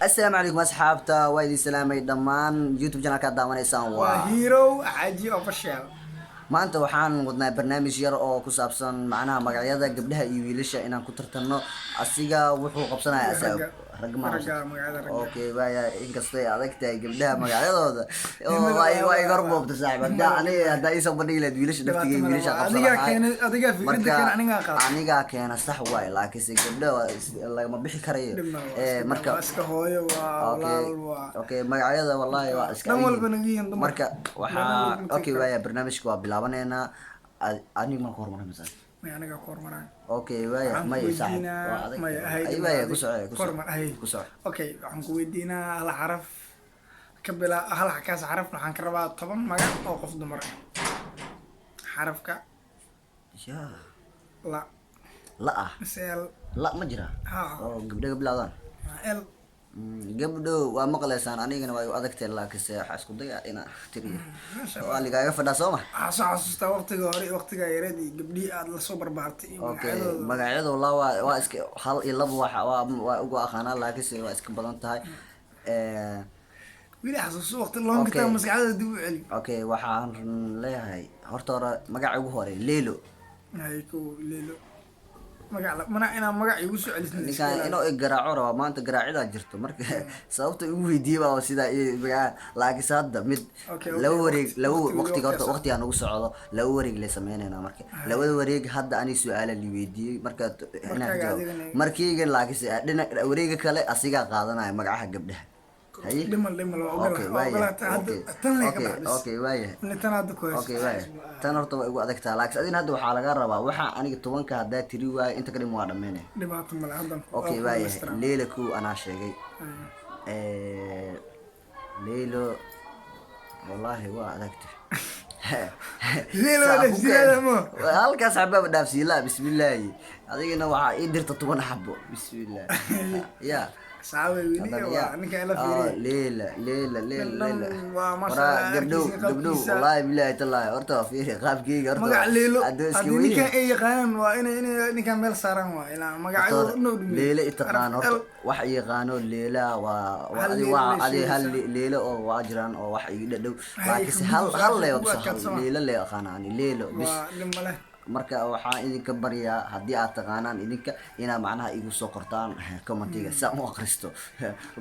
السلام عليكم أصحابتا وايدي سلامي دمان يوتيوب channel ka daawaneysaan waa waa hero xaaji official. maanta waxaan wadnaa barnaamij yar oo ku saabsan macnaha magacyada gabdhaha iyo wiilasha inaan ku tartanno asiga wuxuu qabsanayaa Iyo asaab ragga. rag ma Ragga, magacyada ragga. okay baya inkastoo ay adag tahay gabdhaha magacyadooda Nimada waa igar waa- boobta saaxiib hadda aniga hadda isa bandhigi lahayd wiilasha Dhibaato naftiga ma wiilasha laha. qabsan Adigaa lahaa keenay- adigaa fikradda keena, anigaa qaata. anigaa keena sax waay laakiinse gabdhaha lagama bixi karayo Dhib ma laha. marka Waa iska hooyo, waa okay walaal, waa okay magacyada wallahi waa iska dhan yihiin. walba naga yihiin dumar. marka Dhan waxaa walba okay naga waaya barnaamijka waa bilaabaneynaa aniga ma hormarin misal may aniga ku hormaraan. okay waaya Waxaan may ku saaxib weydiinaa- waa adag may ahayd ay ma waaya adig. ku soco ku soco Hormar, ahayd. ku soco Okay, waxaan ku weydiinaa hal xaraf ka bilaa hal kaas xaraf waxaan ka rabaa 10 magac oo qof dumar ah. Xarafka ya la la ah sel la ma jira ha oo gabdhaha bilaawdaan l gabdho waa maqlaysaan anigana waa igu adagtay laakiinse waxaa isku daya inaa tiriyo masha waa ligaaga fadhaa soo ma waxaa soo xasuustaa waqtiga hore waqtiga yareed iyo gabdhihii aad lasoo barbaartay iyo okay magacyadooda. magacyada wallah waa iska hal iyo laba waa ugu aqaanaa laakiinse waa iska badan tahay weli xasuuso waqti loonka Okay. taa maskaxdada dib u celi. okay waxaan leeyahay horta hore magaca ugu hore leelo hay ku leelo magac mana inaan magac igu soo celisnay ninkaan inuu i garaaco rabaa maanta garaacidaa jirto marka sababta igu weydiiyey baa sidaa iyo magaca laakiinse hadda mid Okay, laba okay, wareeg laba waqtiga waqtiga horta waqtigaas. waqtigaa nagu socdo laba wareeg lay sameynaynaa marka labada wareeg hadda ani su-aala li weydiiyey marka inaan ka jawaabo adigana- markayga laakiinse dhinac wareega kale asigaa qaadanaya magacaha gabdhaha haye dhimal waa okay ogolaa waaya ogolaa hadda okay tan lee ka okay baxdis okay waaya ni tan hadda ku haysto okay waaya tan horta waa igu adagtaa laakiin adina hadda waxaa laga rabaa waxaa aniga 10ka haddaa tiri waayo inta ka dhim waa dhammeynaya dhibaato male haddan okay waaya leela ku anaa sheegay leelo wallahi waa adagta Leelo waa dhaafsiyaada mo. halkaas xabaab dhaafsiilaa bismillaahi adigana waxaa ii dirta 10 xabo bismillah ya saawe weli waa ninka ila fiiriye leela leela leela leela waa masha waraa Allah gabdhow arkiisa gabdhow qaabkiisa. wallahi billahi tallahi horta waa fiiri qaabkeyga horta magac leelo hadduu iska haddii weyn ninkan ay yaqaanaan waa inay ninkan meel saaran waa ilaa magacyadooda horta noo dhumi leela itaqaan horta wax yaqaano leela waa Hal adi leelo waa la adi hal sheegaysa. leelo oo waa jiraan oo wax iga dhadhow Hay, laakiinse kumbus, hal kumbus le kumbus adkaadsama. leelo le aqaan ani leelo bis waa dhimale marka waxaan idinka baryaa haddii aad taqaanaan idinka inaad macnaha igu soo qortaan commentiga si aan u akristo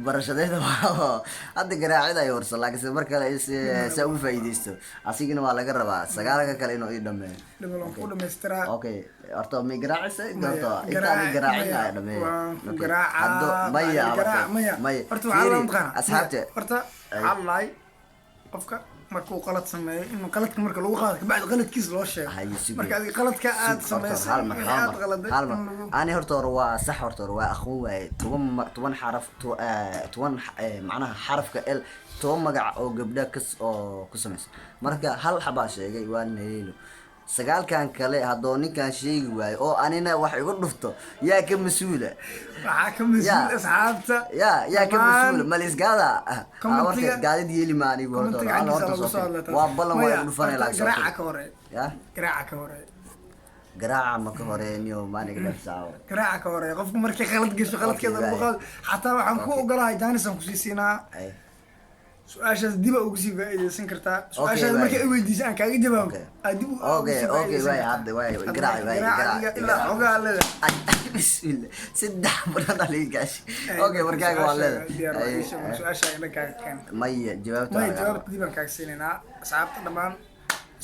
barashadeeda waa hadda garaacida ay horsa laakiinse mar kale saa ugu faa'iidaysto asigana waa laga rabaa sagaalka kale inuu ii dhameeyo dhimal waan ku dhamaystiraa okay horta may garaacaysa Maya, horta intaan garaac- garaacin maya, ay dhameeyo waan ku Okay. garaacaa, Haddo maya garaac, maya. maya Horta waxaa fiiri, loo maqaanaa. asxaabta Horta waxaa la dhahay qofka markuu qalad sameeyo in qaladka marka lagu qaado kabacdi qaladkiisa loo sheego haye si marka adiga qaladka aad samaysay hal mar wixii aad qaladay hal in mar lagu- ani horta hore waa sax horta hore waa aqoon waaye toban xaraf toban macnaha xarafka l toban magac oo gabdha oo ku samaysan marka hal xabaa sheegay waa naleelo sagaalkan kale haddoo ninkan sheegi waayo oo anina wax igu dhufto yaa ka mas-uula waxaa ka Ya. mas-uul asxaabta yaa ka dhammaan mas-uula malisgaada Commentiga- gaadid yeeli ma anigu horta commentiga hal xaggiisa horta lagu soo soo tiri. hadlaa. waa ballan waa Maya, igu dhufanay horta laakiin soo garaaca tiri. ka hore ya garaaca ka hore garaaca ma ka horeeniyo maaniga dhafsaawo garaaca ka hore qofku markay qalad gasho qaladkeeda Okay, lagu qaado xataa waxaan ku Okay. ogolahay jaanisaan kusii siinaa ay su-aashaas dib aa ugu sii faa'iidaysan kartaa Okay, su-aashaas waay. markay i weydiisay aan kaaga jawaabo Okay. aad dib Okay, okay, waay, hadda, waay, garaac, waay, garaac, ilaa garaac. xogaa leeda ay bismillah saddex badan aliga gaashi okay markaaga waa leedahay su-aasha ila kaaga keen maya jawaabta may waa laga jawaabta dib aan kaaga siinaynaa asxaabta dhammaan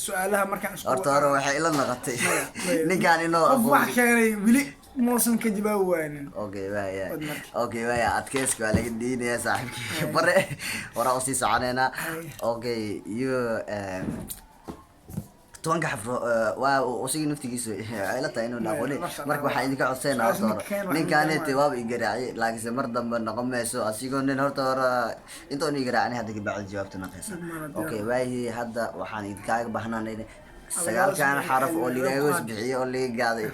su-aalaha markaan isku horta hore waxay ila noqotay Maya. ninkaan inoo qof wax aqoon keenay weli muusan ka jawaabi waanin okay waaya Wad marka. okay waaya adkeyska waa laga diinayaa saaxiibkii bare horaa usii soconeynaa okay iyo tobanka xafro waa usiga naftigiisa ay la tahay inuu aqooni Masha Allah. marka waxaa idinka codsanaa horta hore Su'aasha ninkaan ninkaanete waaba i garaacay laakiinse mar dambe noqon mayso asigoo nin horta hore intoon i garaacin hadda kabacdi jawaabta naqaysa okay waayi hadda waxaan idinkaaga bahnaanayna sagaalkan xaraf oo ligaaga wasbixiye oo liga gaaday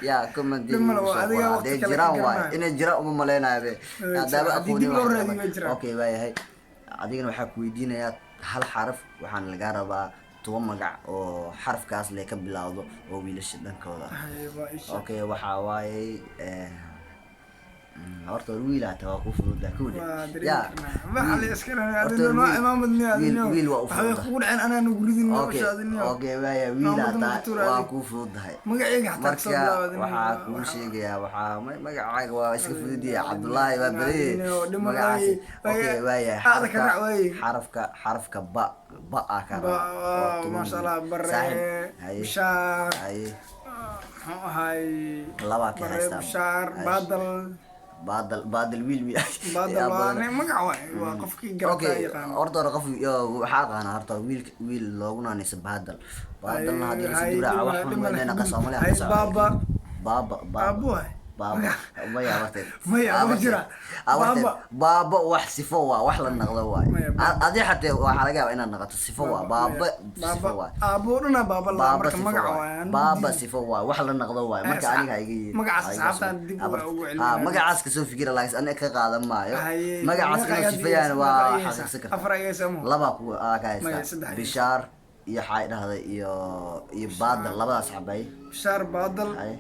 yaa commenti Dhimal waa adiga waqti hadee kale jiraan ka waay garanaya. inay jiraan uma maleynayo be hadaba haddii aqooni dib loo raadiyo way jiraan. okay waayahay adigana waxaa ku weydiinayaa hal xaraf waxaan laga rabaa 10 magac oo xarafkaas le ka bilaawdo oo wiilasha dhankooda ah Hay, waa isha. okay waxaa waaye horta wiil hata waa ku fududaa kowda waa ya dareemi karnaa ma xali iskana Horta adina wiil- imaamad niya wiil waa u waxay fududaa. kugu dhaceen anaa nugu ridin noo okay shaadin okay waaya wiil Maamadu hata Mukhtaar waa Ali. ku fududahay magacayga xataa kasoo marka bilaabadin waxaa kuu sheegayaa waxaa magacaaga waa iska fududiyay cabdullaahi waa badiyey magacaasi okay waaya aada ka raac waaye xarafka ba aa ka maasha allah bare haye bishaar haye muxuu ahay labaa ka bare haystaa bishaar baadal wiil baadal waa magac waay waa qofkii garabka okay yaqaan horta hore qof waxaa aqaana horta wiil loogu naanaysa baadalna haddii la dibraa wax xun weynayna qasoomale baaba baaba baabo waay baaba maya abarteed maya ma jira abarteed baaba wax sifo waa wax la naqdo waay Maya, baaba. adii xatee waxaa laga yaabaa inaad naqato sifo waa baaba sifo waay aabo dhana baaba la baaba marka sifo magac waay waay baaba sifo waay wax la naqdo waay marka aniga ha iga yeeli magacaas asxaabtaan dib ugu celinayna. magacaas kasoo fikira laakiin aniga ka qaadan maayo Haye, magacaas meeqa inuu ayaad sifayaan dhigaysaa? waa Meeqa xaqiiqsan ayaysaa? kartaa afar ayaysaa mo laba ku ka Maya, haysta saddex bishaar iyo xay dhahday iyo baadal labadaas xabay bishaar baadal hay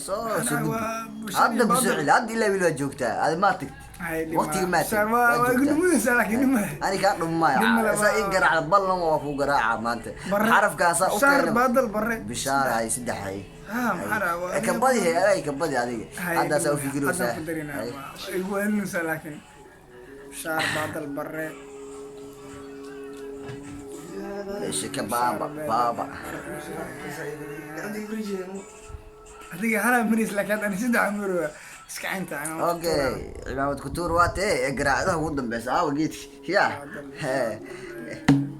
soo Anaa soo gudbi waa Bishaar iyo hadda Baadal. kusoo celi hadda ilaa wiil waa joogtaa adi maa tagti Hay, dhima. waqtiga maa Bishaar tagti waa waa joogtaa gudmudaysaa laakiin dhima ani kaa dhumaayo Dhima lama- saa ii garaaca ballan waa ku garaaca maanta bare xarafkaasaa u bishaar keenay baadal bare bishaar hay saddex hay maxaa dhaha waa kabadi hay kabadi adiga Hay, haddaasaa u dhima. fikiraysaa Haddaan ku darinaa, waa igu welinaysaa laakiin bishaar baadal bare shika baaba adiga halaa maris laakiin haddana saddex amir waa iska caynta okay cimaamad kutuur waa tee garaacadaha ugu dambeysa aawa geedki ya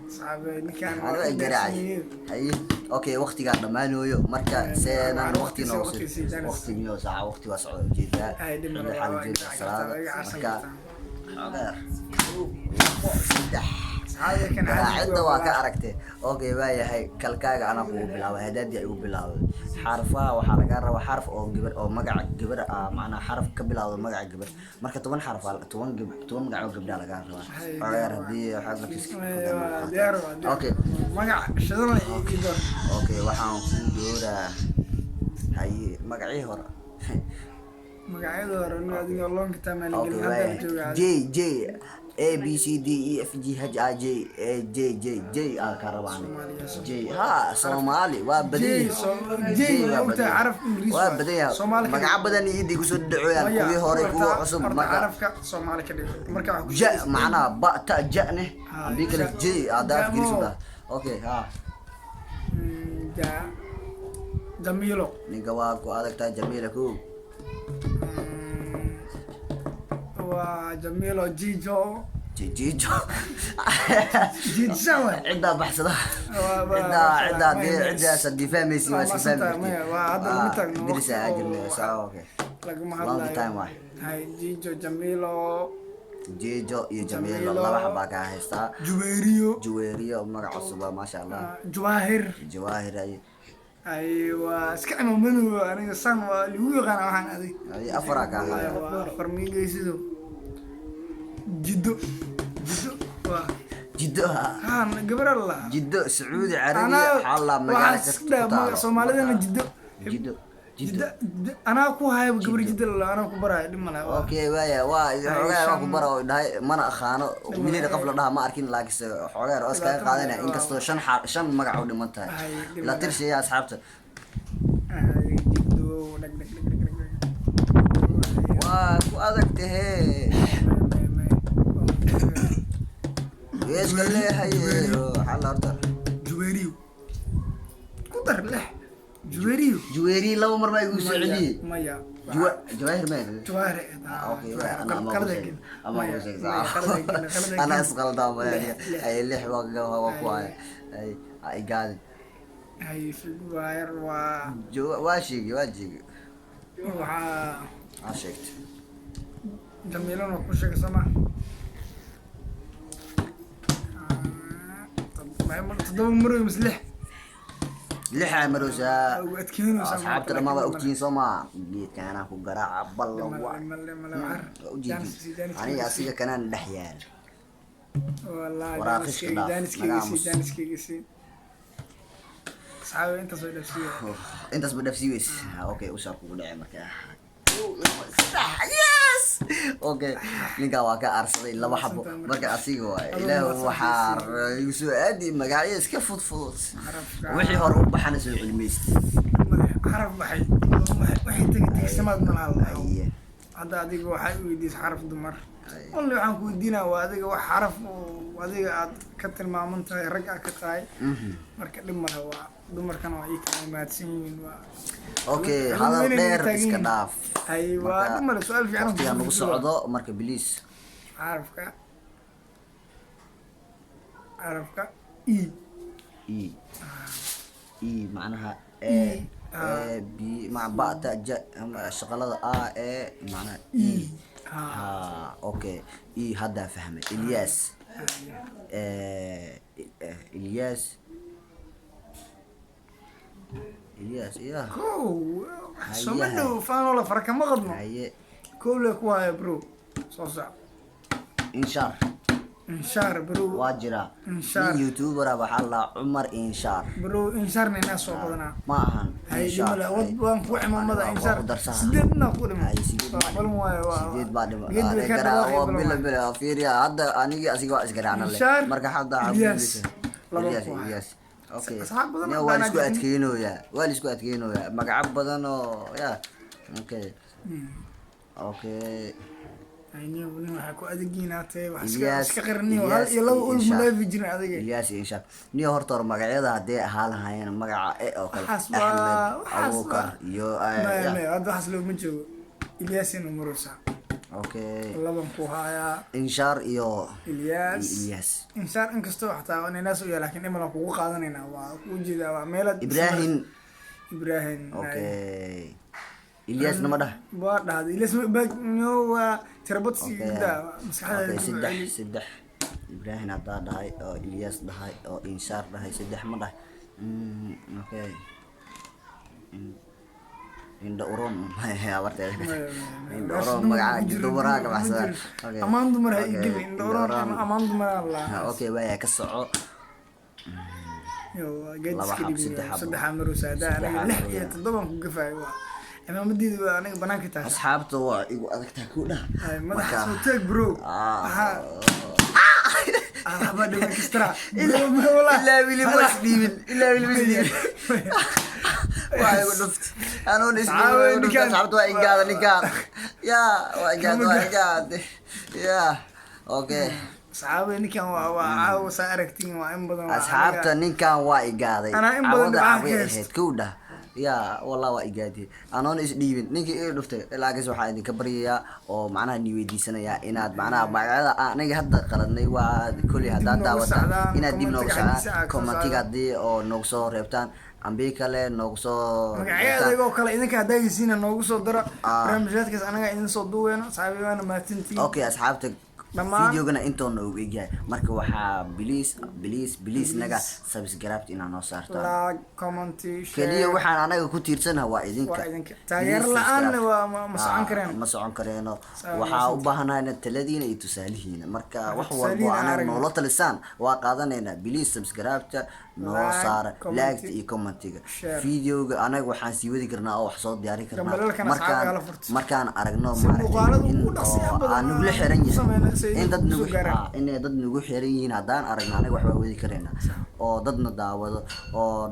saxaabe ninkaan aniga ay garaacay haye okay waqtigaa dhammaanooyo marka seenan waqti noo waqti miyo saaca waqti waa socda ujeedaa Ay, dhib ma laha, xal waa ujeeda garaac salaada kartaa, waa marka garaac saddex saxaabe kan garaacidda waa ka aragtay okay waayahay kalkaaga anaa kugu bilaabay hadaadii ay ugu bilaabay xarfaha waxaa laga rabaa xarf oo gabar oo magaca gabar ah macnaa xarf ka bilaawdo magaca gabar marka 10 xarf 10 magac oo gabdha laga rabaa oreer hadii waxaad diyaar okay magac shadana iyo okay waxaan ku dooraa hay magacii hore magacyada hore adiga long time aan okay gelin hadda joogaa J A B C D E F G H I J A J ka rabaan J ha Soomaali waa badan caraf Ingiriis waa badan yahay magaca badan idii ku soo dhacayaan kuwii hore kuwa cusub marka carafka Soomaali ka dhig marka wax ku ja macna ba ta ja ne ambi kale J ada Ingiriis okay ha ja Jamilo ninka waa ku adagtaa Jamila ku waa Jamilo Jijo Jijo Jijo عدة بحثنا عدة صدي فاميسي واسي فاميسي درس أجل ساعة أوكي long time واحد هاي جيجو جميلو جيجو يا جميل الله بحبك هستا جويريو مرة عصبة ما شاء الله جواهر أيوة اسكعنا منو أنا صان واليوغ أنا وحن هذه أفرق فرميجي سيدو جدو جدو ها قبر الله جدو سعودي عربي حالا مقالة سومالي أنا جدو أنا أكو هاي قبر جدو أنا أكو براي لما لا أوكي وايا حوغير أكو برا داي مانا أخانو ملينا قبل دها ما أركين لاكس حوغير أسكا قادنا إن كستو شن مقعو دمانتا لا ترشي يا أصحابته جدو واكو أدكت هي ايش قال لي هي حال أرتر جويريو قدر له جويري لو مر ما يقول سعودي مايا جواهر ما يقول جواهر اوكي انا ما انا اسقل دام اي اللي حواق هو كواي اي قاعد هاي في جواهر واشيقي عاشقت جميلون وكوشك سما ما تضم مرو مسلح لحى مروسا واتكينو سما اصحابتنا ما اوكتين سما جيت كان اكو قراع بالله انا اسيغا كان دحيان والله وراقش دانسكي صعب انت صوي نفسيه انت صوي نفسيه اوكي وشاركوا دعي مركا okay ninka waa ka arsaday laba xabo marka asiga waa ilaahu waxaa igu soo aadi magacyo iska fudfudud wixii hore u baxana soo cilmiystay xaraf baxay waxay tagay samaad malaal hadda adiga waxay u weydiisay xaraf dumar والله waxaan ku weydiinaa waa adiga wax xaraf oo adiga aad ka tilmaaman tahay rag aad ka tahay marka dhib malaha waa dumarkana waa ay ka imaadsan yihiin waa okay hadal dheer iska dhaaf aywa dumar su'aal fiican yaa nagu socdo marka please xarafka e macnaha b مع بعض شغلة معناها اوكي هذا فهمت الياس الياس يا سمعنا فان ولا فرق ما غضنا كلك واي برو صوصع انشار برو واجرا يوتيوبر ابو حلا عمر انشار برو انشار ناس سو بدنا ما اهان هاي جمله وان كو عمامده انشار سيدنا كودم بل سيديد بعد ما بلا فيريا هذا انيغي اسيغو اسغرانا marka hadda Ilyas okay waa isku adkeynooya magac badan oo ya okay ayni waxa ku adeeginaatay wax iska qarniyo hal iyo laba ul mulaafi jirin adiga Ilyas insha niyo horta magacyada hadee ahaan lahaayeen magaca oo kale Abubakar iyo hadda xaslo ma joogo Ilyas inuu maruusa okay laban ku haya inshar iyo Ilyas inshar in kasto xataa inay naas u yahay laakiin imala kugu qaadanayna waa ku jeedaa waa meel Ibrahim okay Ilyas nama dah waa dhahday Ilyas waa tarbad sida maskaxda saddex Ibrahim hada dhahay oo Ilyas dhahay oo inshar dhahay saddex ma dhahay okay inda uron ya warta inda uron magaca dumara ka baxsan amaan dumar hay geli inda uron amaan dumar Allah okay waa ka soco yo geedski saddex amru saada aniga lix iyo toddoba ku gafay waa imaamadiidu aniga banaanka taas asxaabta waa igu adagtaa ku dhaha madaxa soo taag bro أنا بدي مكسترا إلا بيلي بس ديبن إلا بيلي بس ديبن واي ونفت أنا نسمع ونفت صعبت واي قاعد نكار يا واي قاعد يا أوكي صعب نكان وعاو سأركتين وإن بدن أصحابت نكان واي قاعد أنا إن بدن عوض كودا يا والله وإيجادي أنا نيس ديفن نيجي إيه دفتر لكن سو حاجة كبرية أو معناها نيويدي سنة يا إناد معناها بعد نيجي هذا قرني وكل هذا دعوة إناد دي نوكسا كومنتي قدي أو نوكسو ريبتان أمريكا له نوكسو مقعد يقول كلا إذا كان داعي سينا نوكسو درا برامجات كيس أنا قاعد نصدوه أنا صاحبي أنا ما تنتي أوكي أصحابتك فيديوغنا انتو نو ويجاي marka waxa please naga subscribe ina noo saartaan la comment kaliya waxaan anaga ku tiirsanahay waa idinka taageer la'aan waa ma socon kareeno waxa u baahanahay taladiina iyo tusaalihiina marka wax walba anaga noo talisaan waa qaadanayna please subscribe noo saar like iyo commentiga videoga anaga waxaan sii wadi karnaa oo wax soo diyaari karnaa markaan aragno aan nugula xiran yahay in dad nagu xiran yihiin hadaan aragno anaga wax waa wadi kareena oo dadna daawado oo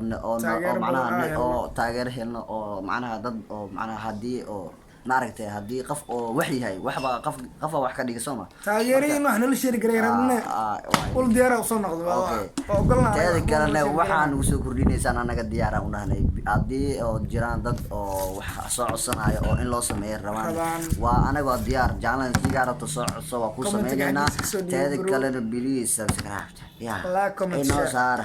macnaha oo taageer helno oo macnaha dad oo macnaha hadii oo maaragtay hadii qof oo wax yahay waxba qof wax ka dhiga Soomaa taageereen wax nala sheeri garay rabna ul diyaar ah soo noqdo oo ogolna teeda kalena waxaan ugu soo kordhinaysan anaga diyaar ah u dhahnay hadii oo jiraan dad oo wax soo codsanayo oo in loo sameeyo rabaan waa anaga diyaar jaalan sigaar to soo codso waa ku sameeynaa teeda kalena please subscribe ya la comment inoo saar